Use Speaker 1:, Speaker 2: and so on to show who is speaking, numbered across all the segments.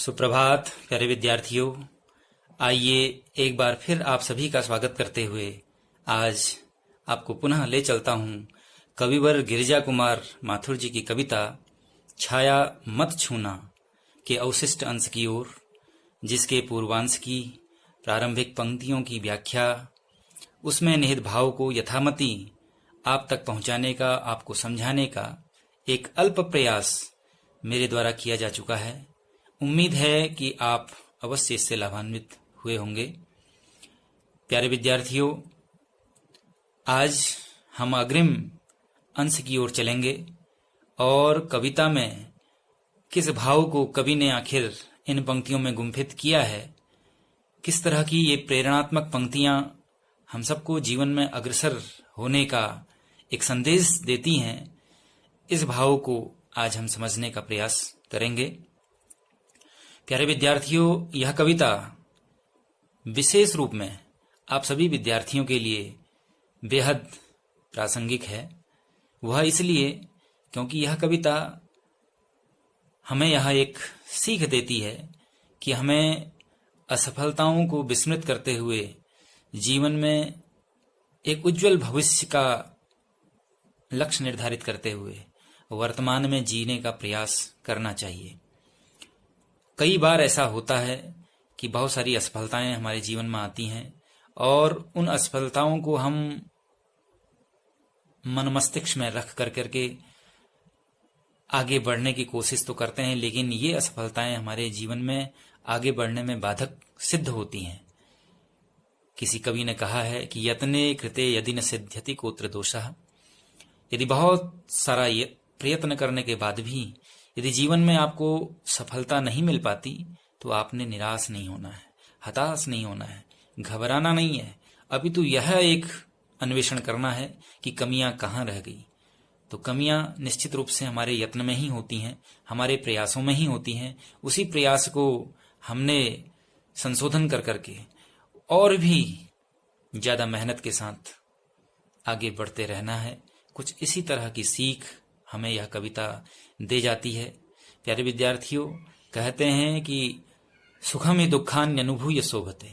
Speaker 1: सुप्रभात प्यारे विद्यार्थियों। आइए एक बार फिर आप सभी का स्वागत करते हुए आज आपको पुनः ले चलता हूँ कविवर गिरिजा कुमार माथुर जी की कविता छाया मत छूना के अवशिष्ट अंश की ओर, जिसके पूर्वांश की प्रारंभिक पंक्तियों की व्याख्या, उसमें निहित भाव को यथामति आप तक पहुंचाने का, आपको समझाने का एक अल्प प्रयास मेरे द्वारा किया जा चुका है। उम्मीद है कि आप अवश्य इससे लाभान्वित हुए होंगे। प्यारे विद्यार्थियों, आज हम अग्रिम अंश की ओर चलेंगे और कविता में किस भाव को कवि ने आखिर इन पंक्तियों में गुंफित किया है, किस तरह की ये प्रेरणात्मक पंक्तियां हम सबको जीवन में अग्रसर होने का एक संदेश देती हैं, इस भाव को आज हम समझने का प्रयास करेंगे। प्यारे विद्यार्थियों, यह कविता विशेष रूप में आप सभी विद्यार्थियों के लिए बेहद प्रासंगिक है। वह इसलिए क्योंकि यह कविता हमें यह एक सीख देती है कि हमें असफलताओं को विस्मृत करते हुए जीवन में एक उज्जवल भविष्य का लक्ष्य निर्धारित करते हुए वर्तमान में जीने का प्रयास करना चाहिए। कई बार ऐसा होता है कि बहुत सारी असफलताएं हमारे जीवन में आती हैं और उन असफलताओं को हम मन मस्तिष्क में रख करके आगे बढ़ने की कोशिश तो करते हैं, लेकिन ये असफलताएं हमारे जीवन में आगे बढ़ने में बाधक सिद्ध होती हैं। किसी कवि ने कहा है कि यत्ने कृते यदि न सिद्ध्यति कोत्र दोषः। यदि बहुत सारा प्रयत्न करने के बाद भी यदि जीवन में आपको सफलता नहीं मिल पाती तो आपने निराश नहीं होना है, हताश नहीं होना है, घबराना नहीं है। अभी तो यह एक अन्वेषण करना है कि कमियां कहाँ रह गई। तो कमियां निश्चित रूप से हमारे यत्न में ही होती हैं, हमारे प्रयासों में ही होती हैं। उसी प्रयास को हमने संशोधन कर करके और भी ज्यादा मेहनत के साथ आगे बढ़ते रहना है। कुछ इसी तरह की सीख हमें यह कविता दे जाती है। प्यारे विद्यार्थियों, कहते हैं कि सुखम ही दुखान्यनुभूय शोभते।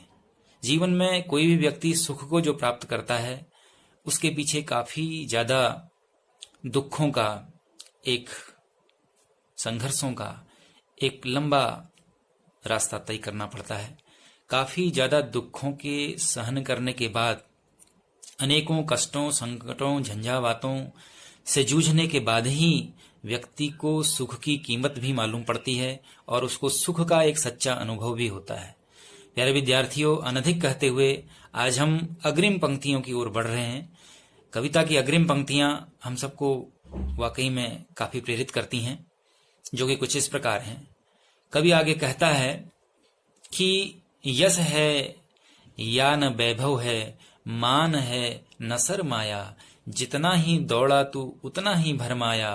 Speaker 1: जीवन में कोई भी व्यक्ति सुख को जो प्राप्त करता है उसके पीछे काफी ज्यादा दुखों का, एक संघर्षों का एक लंबा रास्ता तय करना पड़ता है। काफी ज्यादा दुखों के सहन करने के बाद, अनेकों कष्टों, संकटों, झंझावातों से जूझने के बाद ही व्यक्ति को सुख की कीमत भी मालूम पड़ती है और उसको सुख का एक सच्चा अनुभव भी होता है। प्यारे विद्यार्थियों, अनधिक कहते हुए आज हम अग्रिम पंक्तियों की ओर बढ़ रहे हैं। कविता की अग्रिम पंक्तियां हम सबको वाकई में काफी प्रेरित करती हैं, जो कि कुछ इस प्रकार हैं। कवि आगे कहता है कि यश है या न वैभव है, मान है न सर माया, जितना ही दौड़ा तू उतना ही भरमाया,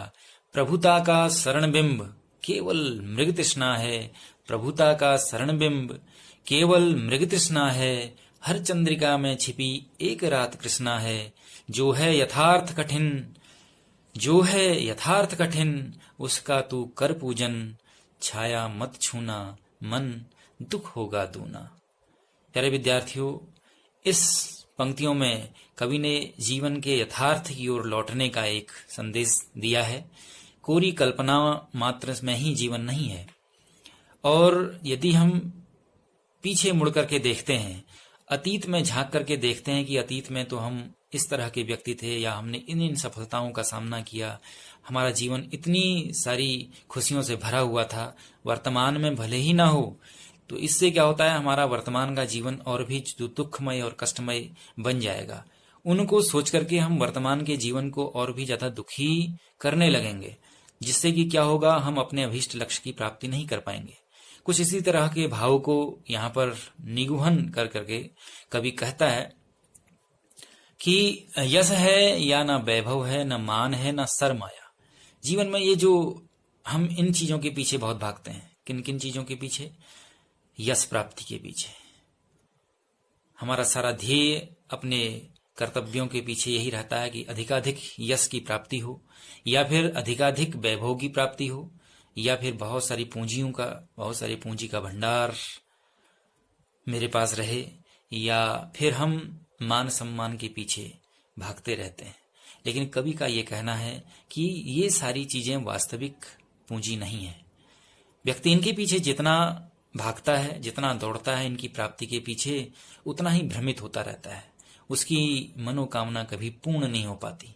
Speaker 1: प्रभुता का शरण बिंब केवल मृग तृष्णा है, प्रभुता का शरण बिंब केवल मृग तृष्णा है, हर चंद्रिका में छिपी एक रात कृष्णा है, जो है यथार्थ कठिन, जो है यथार्थ कठिन, उसका तू कर पूजन, छाया मत छूना, मन दुख होगा दूना। प्यारे विद्यार्थियों, इस पंक्तियों में कवि ने जीवन के यथार्थ की ओर लौटने का एक संदेश दिया है। कोरी कल्पना मात्र में ही जीवन नहीं है। और यदि हम पीछे मुड़ करके देखते हैं, अतीत में झांक करके देखते हैं कि अतीत में तो हम इस तरह के व्यक्ति थे या हमने इन सफलताओं का सामना किया, हमारा जीवन इतनी सारी खुशियों से भरा हुआ था। वर्तमान में भले ही ना हो तो इससे क्या होता है, हमारा वर्तमान का जीवन और भी दुखमय और कष्टमय बन जाएगा। उनको सोच करके हम वर्तमान के जीवन को और भी ज्यादा दुखी करने लगेंगे, जिससे कि क्या होगा, हम अपने अभीष्ट लक्ष्य की प्राप्ति नहीं कर पाएंगे। कुछ इसी तरह के भाव को यहाँ पर निगूहन कर करके कवि कहता है कि यश है या न वैभव है, न मान है, न सर माया। जीवन में ये जो हम इन चीजों के पीछे बहुत भागते हैं, किन किन चीजों के पीछे? यश प्राप्ति के पीछे। हमारा सारा ध्येय अपने कर्तव्यों के पीछे यही रहता है कि अधिकाधिक यश की प्राप्ति हो, या फिर अधिकाधिक वैभव की प्राप्ति हो, या फिर बहुत सारी पूंजी का भंडार मेरे पास रहे, या फिर हम मान सम्मान के पीछे भागते रहते हैं। लेकिन कवि का ये कहना है कि ये सारी चीजें वास्तविक पूंजी नहीं है। व्यक्ति इनके पीछे जितना भागता है, जितना दौड़ता है इनकी प्राप्ति के पीछे, उतना ही भ्रमित होता रहता है, उसकी मनोकामना कभी पूर्ण नहीं हो पाती।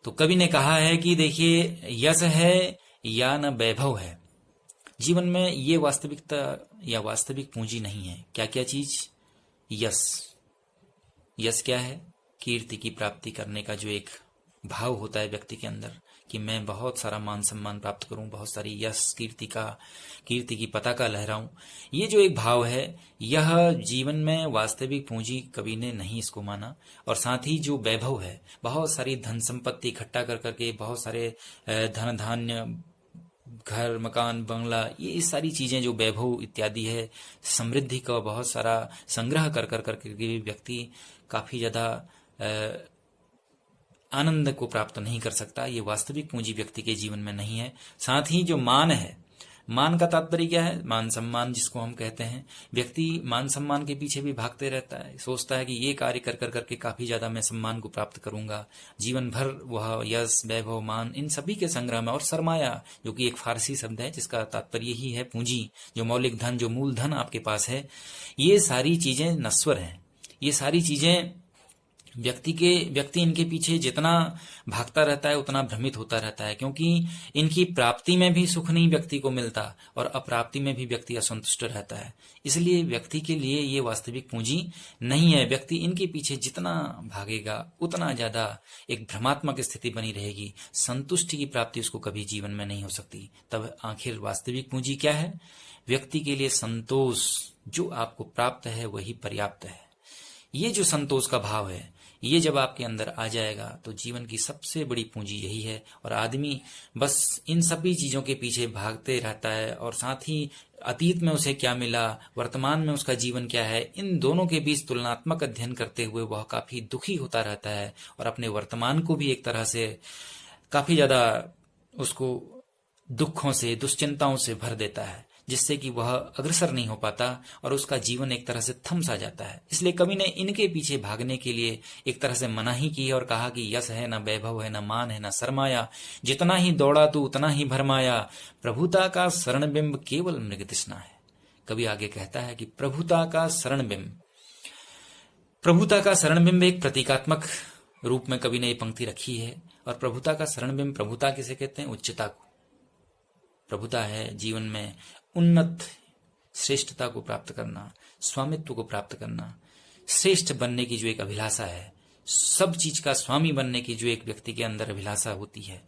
Speaker 1: तो कवि ने कहा है कि देखिए, यश है या न वैभव है, जीवन में ये वास्तविकता या वास्तविक पूंजी नहीं है। क्या क्या चीज? यश। यश क्या है? कीर्ति की प्राप्ति करने का जो एक भाव होता है व्यक्ति के अंदर कि मैं बहुत सारा मान सम्मान प्राप्त करूं, बहुत सारी यश कीर्ति की पताका लहराऊं, ये जो एक भाव है, यह जीवन में वास्तविक पूंजी कवि ने नहीं इसको माना। और साथ ही जो वैभव है, बहुत सारी धन संपत्ति इकट्ठा कर करके, बहुत सारे धन धान्य, घर मकान बंगला, ये सारी चीजें जो वैभव इत्यादि है, समृद्धि का बहुत सारा संग्रह कर करके व्यक्ति काफी ज्यादा आनंद को प्राप्त नहीं कर सकता। ये वास्तविक पूंजी व्यक्ति के जीवन में नहीं है। साथ ही जो मान है, मान का तात्पर्य क्या है? मान सम्मान जिसको हम कहते हैं। व्यक्ति मान सम्मान के पीछे भी भागते रहता है, सोचता है कि ये कार्य कर करके काफी ज्यादा मैं सम्मान को प्राप्त करूंगा, जीवन भर वह यश वैभव मान इन सभी के संग्रह में। और सरमाया जो कि एक फारसी शब्द है जिसका तात्पर्य ही है पूंजी, जो मौलिक धन, जो मूल धन आपके पास है, ये सारी चीजें नश्वर हैं। ये सारी चीजें व्यक्ति इनके पीछे जितना भागता रहता है उतना भ्रमित होता रहता है, क्योंकि इनकी प्राप्ति में भी सुख नहीं व्यक्ति को मिलता और अप्राप्ति में भी व्यक्ति असंतुष्ट रहता है। इसलिए व्यक्ति के लिए ये वास्तविक पूंजी नहीं है। व्यक्ति इनके पीछे जितना भागेगा उतना ज्यादा एक भ्रमात्मक स्थिति बनी रहेगी, संतुष्टि की प्राप्ति उसको कभी जीवन में नहीं हो सकती। तब आखिर वास्तविक पूंजी क्या है? व्यक्ति के लिए संतोष, जो आपको प्राप्त है वही पर्याप्त है। ये जो संतोष का भाव है, ये जब आपके अंदर आ जाएगा तो जीवन की सबसे बड़ी पूंजी यही है। और आदमी बस इन सभी चीजों के पीछे भागते रहता है, और साथ ही अतीत में उसे क्या मिला, वर्तमान में उसका जीवन क्या है, इन दोनों के बीच तुलनात्मक अध्ययन करते हुए वह काफी दुखी होता रहता है और अपने वर्तमान को भी एक तरह से काफी ज्यादा उसको दुखों से, दुश्चिंताओं से भर देता है, जिससे कि वह अग्रसर नहीं हो पाता और उसका जीवन एक तरह से थम सा जाता है। इसलिए कवि ने इनके पीछे भागने के लिए एक तरह से मना ही की और कहा कि यश है न वैभव है, न मान है, न सरमाया, जितना ही दौड़ा तू उतना ही भरमाया, प्रभुता का शरण बिंब केवल मृग तृष्णा है। कवि आगे कहता है कि प्रभुता का शरण बिंब एक प्रतीकात्मक रूप में कवि ने ये पंक्ति रखी है। और प्रभुता का शरण बिंब, प्रभुता किसे कहते हैं? उच्चता को। प्रभुता है जीवन में उन्नत श्रेष्ठता को प्राप्त करना, स्वामित्व को प्राप्त करना, श्रेष्ठ बनने की जो एक अभिलाषा है, सब चीज का स्वामी बनने की जो एक व्यक्ति के अंदर अभिलाषा होती है,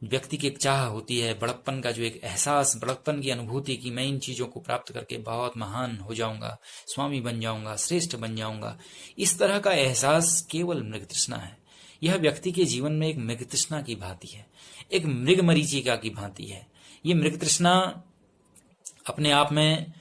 Speaker 1: व्यक्ति की एक चाह होती है, बड़प्पन का जो एक एहसास, बड़प्पन की अनुभूति कि मैं इन चीजों को प्राप्त करके बहुत महान हो जाऊंगा, स्वामी बन जाऊंगा, श्रेष्ठ बन जाऊंगा, इस तरह का एहसास केवल मृग तृष्णा है। यह व्यक्ति के जीवन में एक मृग तृष्णा की भांति है, एक मृग मरीचिका की भांति है। ये मृग तृष्णा अपने आप में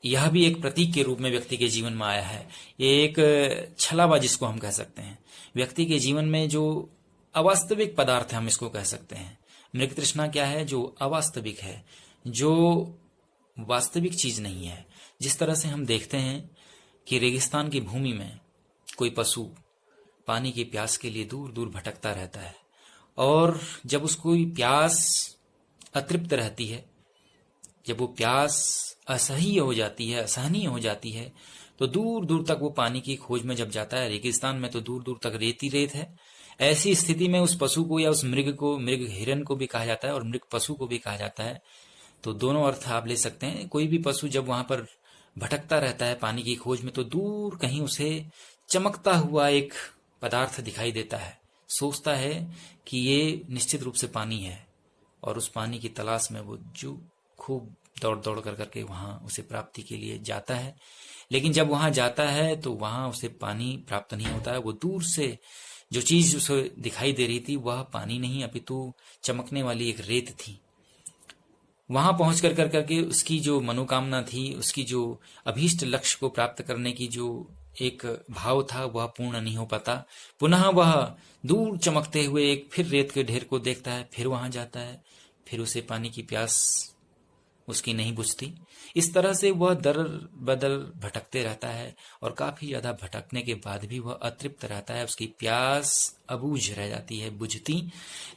Speaker 1: यह भी एक प्रतीक के रूप में व्यक्ति के जीवन में आया है। ये एक छलावा जिसको हम कह सकते हैं, व्यक्ति के जीवन में जो अवास्तविक पदार्थ है हम इसको कह सकते हैं। मृग तृष्णा क्या है? जो अवास्तविक है, जो वास्तविक चीज नहीं है। जिस तरह से हम देखते हैं कि रेगिस्तान की भूमि में कोई पशु पानी की प्यास के लिए दूर दूर भटकता रहता है, और जब उसको प्यास अतृप्त रहती है, जब वो प्यास असह्य हो जाती है, असहनीय हो जाती है, तो दूर दूर तक वो पानी की खोज में जब जाता है। रेगिस्तान में तो दूर दूर तक रेत ही रेत है। ऐसी स्थिति में उस पशु को या उस मृग को, मृग हिरन को भी कहा जाता है और मृग पशु को भी कहा जाता है, तो दोनों अर्थ आप ले सकते हैं। कोई भी पशु जब वहां पर भटकता रहता है पानी की खोज में, तो दूर कहीं उसे चमकता हुआ एक पदार्थ दिखाई देता है, सोचता है कि ये निश्चित रूप से पानी है, और उस पानी की तलाश में वो जो खूब दौड़ दौड़ कर करके वहां उसे प्राप्ति के लिए जाता है। लेकिन जब वहां जाता है तो वहां उसे पानी प्राप्त नहीं होता है। वो दूर से जो चीज उसे दिखाई दे रही थी वह पानी नहीं, अपितु चमकने वाली एक रेत थी। वहां पहुंच कर करके उसकी जो मनोकामना थी, उसकी जो अभीष्ट लक्ष्य को प्राप्त करने की जो एक भाव था, वह पूर्ण नहीं हो पाता। पुनः वह दूर चमकते हुए एक फिर रेत के ढेर को देखता है, फिर वहां जाता है, फिर उसे पानी की प्यास उसकी नहीं बुझती। इस तरह से वह दर बदर भटकते रहता है और काफी ज्यादा भटकने के बाद भी वह अतृप्त रहता है, उसकी प्यास अबूझ रह जाती है, बुझती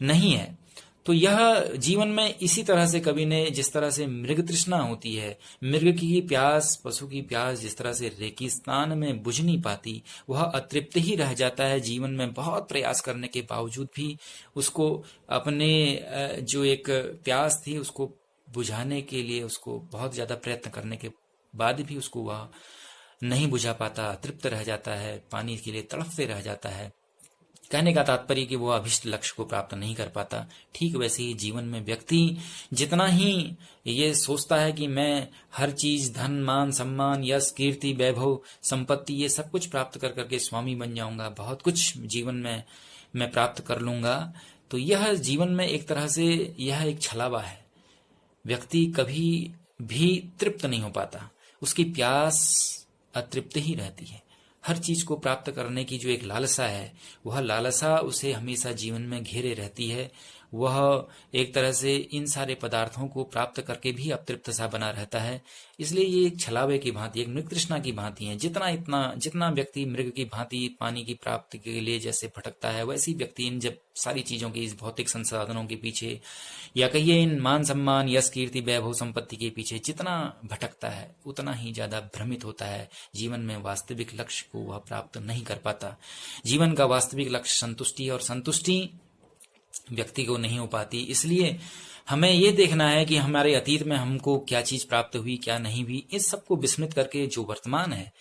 Speaker 1: नहीं है। तो यह जीवन में इसी तरह से कवि ने, जिस तरह से मृग तृष्णा होती है, मृग की प्यास, पशु की प्यास जिस तरह से रेगिस्तान में बुझ नहीं पाती, वह अतृप्त ही रह जाता है। जीवन में बहुत प्रयास करने के बावजूद भी उसको अपने जो एक प्यास थी उसको बुझाने के लिए, उसको बहुत ज्यादा प्रयत्न करने के बाद भी उसको वह नहीं बुझा पाता, तृप्त रह जाता है, पानी के लिए तड़पते रह जाता है। कहने का तात्पर्य कि वो अभिष्ट लक्ष्य को प्राप्त नहीं कर पाता। ठीक वैसे ही जीवन में व्यक्ति जितना ही ये सोचता है कि मैं हर चीज, धन, मान, सम्मान, यश, कीर्ति, वैभव, संपत्ति, ये सब कुछ प्राप्त कर करके स्वामी बन जाऊंगा, बहुत कुछ जीवन में मैं प्राप्त कर लूंगा, तो यह जीवन में एक तरह से यह एक छलावा है। व्यक्ति कभी भी तृप्त नहीं हो पाता, उसकी प्यास अतृप्त ही रहती है। हर चीज को प्राप्त करने की जो एक लालसा है, वह लालसा उसे हमेशा जीवन में घेरे रहती है। वह एक तरह से इन सारे पदार्थों को प्राप्त करके भी अतृप्त सा बना रहता है। इसलिए ये एक छलावे की भांति, एक मृग तृष्णा की भांति है। जितना व्यक्ति मृग की भांति पानी की प्राप्ति के लिए जैसे भटकता है, वैसे ही व्यक्ति इन जब सारी चीजों के, इस भौतिक संसाधनों के पीछे, या कहिए इन मान सम्मान, यश, कीर्ति, वैभव, संपत्ति के पीछे जितना भटकता है, उतना ही ज्यादा भ्रमित होता है। जीवन में वास्तविक लक्ष्य को वह प्राप्त नहीं कर पाता। जीवन का वास्तविक लक्ष्य संतुष्टि, और संतुष्टि व्यक्ति को नहीं हो पाती। इसलिए हमें ये देखना है कि हमारे अतीत में हमको क्या चीज प्राप्त हुई, क्या नहीं हुई, इस सबको विस्मृत करके जो वर्तमान है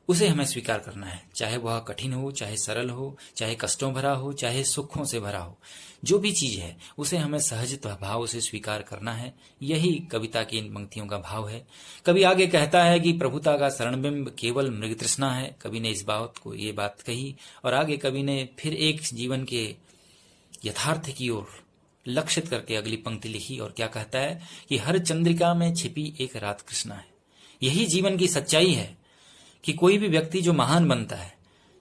Speaker 1: उसे हमें स्वीकार करना है। चाहे वह कठिन हो, चाहे सरल हो, चाहे कष्टों भरा हो, चाहे सुखों से भरा हो, जो भी चीज है उसे हमें सहज भाव से स्वीकार करना है। यही कविता की इन पंक्तियों का भाव है। कवि आगे कहता है कि प्रभुता का शरणबिंब केवल मृग तृष्णा है। कवि ने इस ये बात कही, और आगे कवि ने फिर एक जीवन के यथार्थ की ओर लक्षित करके अगली पंक्ति लिखी, और क्या कहता है कि हर चंद्रिका में छिपी एक रात कृष्णा है। यही जीवन की सच्चाई है कि कोई भी व्यक्ति जो महान बनता है,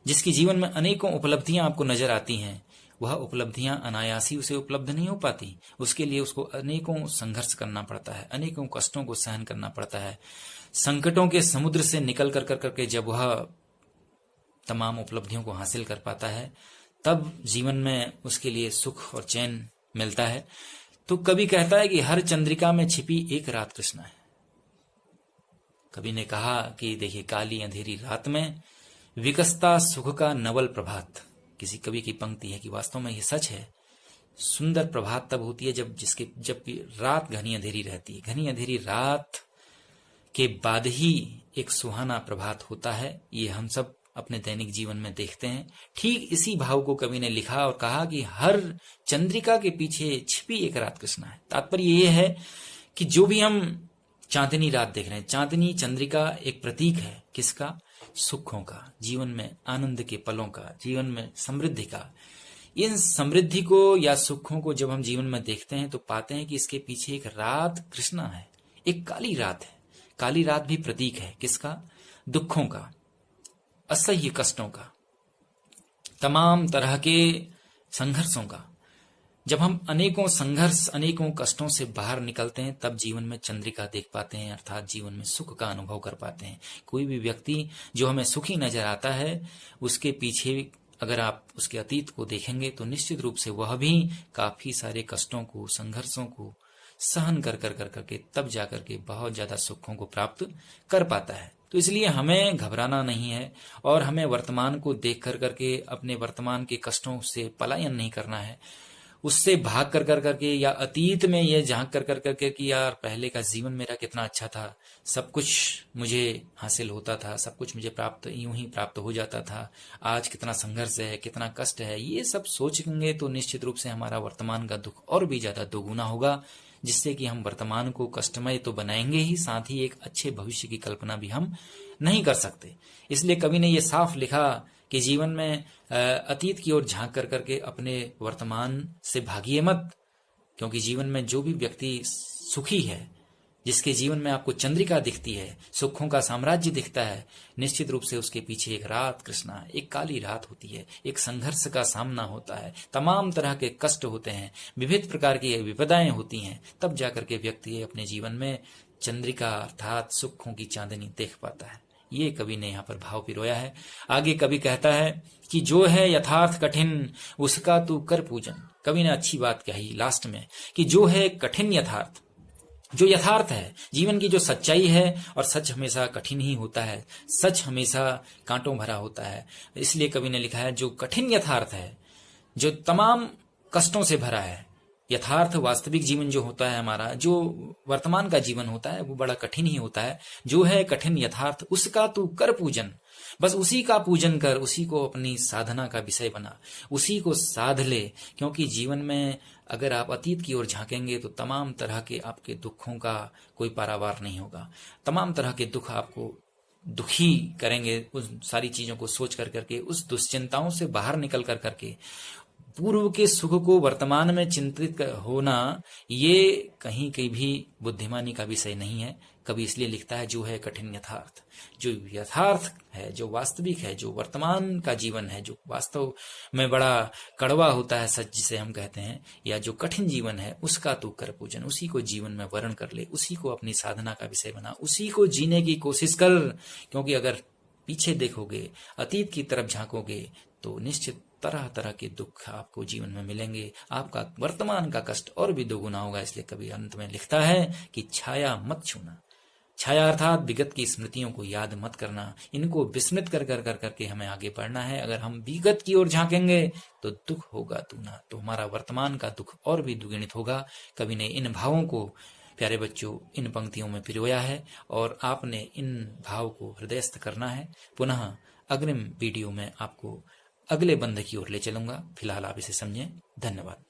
Speaker 1: जिसकी जीवन में अनेकों उपलब्धियां आपको नजर आती हैं, वह उपलब्धियां अनायासी उसे उपलब्ध नहीं हो पाती। उसके लिए उसको अनेकों संघर्ष करना पड़ता है, अनेकों कष्टों को सहन करना पड़ता है। संकटों के समुद्र से निकल कर करके जब वह तमाम उपलब्धियों को हासिल कर पाता है, तब जीवन में उसके लिए सुख और चैन मिलता है। तो कवि कहता है कि हर चंद्रिका में छिपी एक रात कृष्णा है। कवि ने कहा कि देखिए, काली अंधेरी रात में विकसता सुख का नवल प्रभात। किसी कवि की पंक्ति है कि वास्तव में ये सच है। सुंदर प्रभात तब होती है जब रात घनी अंधेरी रहती है। घनी अंधेरी रात के बाद ही एक सुहाना प्रभात होता है। ये हम सब अपने दैनिक जीवन में देखते हैं। ठीक इसी भाव को कवि ने लिखा और कहा कि हर चंद्रिका के पीछे छिपी एक रात कृष्णा है। तात्पर्य ये है कि जो भी हम चांदनी रात देख रहे हैं, चांदनी चंद्रिका एक प्रतीक है किसका? सुखों का, जीवन में आनंद के पलों का, जीवन में समृद्धि का। इन समृद्धि को या सुखों को जब हम जीवन में देखते हैं तो पाते हैं कि इसके पीछे एक रात कृष्णा है, एक काली रात है। काली रात भी प्रतीक है किसका? दुखों का, असह्य कष्टों का, तमाम तरह के संघर्षों का। जब हम अनेकों संघर्ष, अनेकों कष्टों से बाहर निकलते हैं, तब जीवन में चंद्रिका देख पाते हैं, अर्थात जीवन में सुख का अनुभव कर पाते हैं। कोई भी व्यक्ति जो हमें सुखी नजर आता है, उसके पीछे अगर आप उसके अतीत को देखेंगे तो निश्चित रूप से वह भी काफी सारे कष्टों को, संघर्षों को सहन कर करके तब जाकर के बहुत ज्यादा सुखों को प्राप्त कर पाता है। तो इसलिए हमें घबराना नहीं है और हमें वर्तमान को देख करके अपने वर्तमान के कष्टों से पलायन नहीं करना है, उससे भाग कर करके या अतीत में ये झांक कर करके कि यार पहले का जीवन मेरा कितना अच्छा था, सब कुछ मुझे हासिल होता था, सब कुछ मुझे प्राप्त यूं ही प्राप्त हो जाता था, आज कितना संघर्ष है, कितना कष्ट है, ये सब सोचेंगे तो निश्चित रूप से हमारा वर्तमान का दुख और भी ज्यादा दोगुना होगा, जिससे कि हम वर्तमान को कष्टमय तो बनाएंगे ही, साथ ही एक अच्छे भविष्य की कल्पना भी हम नहीं कर सकते। इसलिए कवि ने ये साफ लिखा कि जीवन में अतीत की ओर झांक कर करके अपने वर्तमान से भागिए मत, क्योंकि जीवन में जो भी व्यक्ति सुखी है, जिसके जीवन में आपको चंद्रिका दिखती है, सुखों का साम्राज्य दिखता है, निश्चित रूप से उसके पीछे एक रात कृष्णा, एक काली रात होती है, एक संघर्ष का सामना होता है, तमाम तरह के कष्ट होते हैं, विविध प्रकार की विपदाएं होती हैं, तब जाकर के व्यक्ति अपने जीवन में चंद्रिका अर्थात सुखों की चांदनी देख पाता है। ये कवि ने यहाँ पर भाव पिरोया है। आगे कवि कहता है कि जो है यथार्थ कठिन उसका तू कर पूजन। कवि ने अच्छी बात कही लास्ट में कि जो है कठिन यथार्थ, जो यथार्थ है, जीवन की जो सच्चाई है, और सच हमेशा कठिन ही होता है, सच हमेशा कांटों भरा होता है। इसलिए कवि ने लिखा है जो कठिन यथार्थ है, जो तमाम कष्टों से भरा है, यथार्थ वास्तविक जीवन जो होता है हमारा, जो वर्तमान का जीवन होता है, वो बड़ा कठिन ही होता है। जो है कठिन यथार्थ उसका तू कर पूजन, बस उसी का पूजन कर, उसी को अपनी साधना का विषय बना, उसी को साध ले। क्योंकि जीवन में अगर आप अतीत की ओर झांकेंगे तो तमाम तरह के आपके दुखों का कोई पारावार नहीं होगा। तमाम तरह के दुख आपको दुखी करेंगे, उस सारी चीजों को सोच कर करके, उस दुश्चिंताओं से बाहर निकल कर करके पूर्व के सुख को वर्तमान में चिंतित होना, ये कहीं कहीं भी बुद्धिमानी का विषय नहीं है। कभी इसलिए लिखता है जो है कठिन यथार्थ, जो यथार्थ है, जो वास्तविक है, जो वर्तमान का जीवन है, जो वास्तव में बड़ा कड़वा होता है, सच जिसे हम कहते हैं, या जो कठिन जीवन है, उसका तू कर पूजन, उसी को जीवन में वर्ण कर ले, उसी को अपनी साधना का विषय बना, उसी को जीने की कोशिश कर। क्योंकि अगर पीछे देखोगे, अतीत की तरफ झांकोगे, तो निश्चित तरह तरह के दुख आपको जीवन में मिलेंगे, आपका वर्तमान का कष्ट और भी दोगुना होगा। इसलिए कभी अंत में लिखता है कि छाया मत छूना। छाया अर्थात विगत की स्मृतियों को याद मत करना, इनको विस्मृत कर कर कर करके हमें आगे बढ़ना है। अगर हम विगत की ओर झांकेंगे तो दुख होगा दूना, तो हमारा वर्तमान का दुख और भी दुगुणित होगा। कवि ने इन भावों को, प्यारे बच्चों, इन पंक्तियों में पिरोया है और आपने इन भाव को हृदयस्थ करना है। पुनः अग्रिम वीडियो में आपको अगले बंध की ओर ले चलूंगा। फिलहाल आप इसे समझें। धन्यवाद।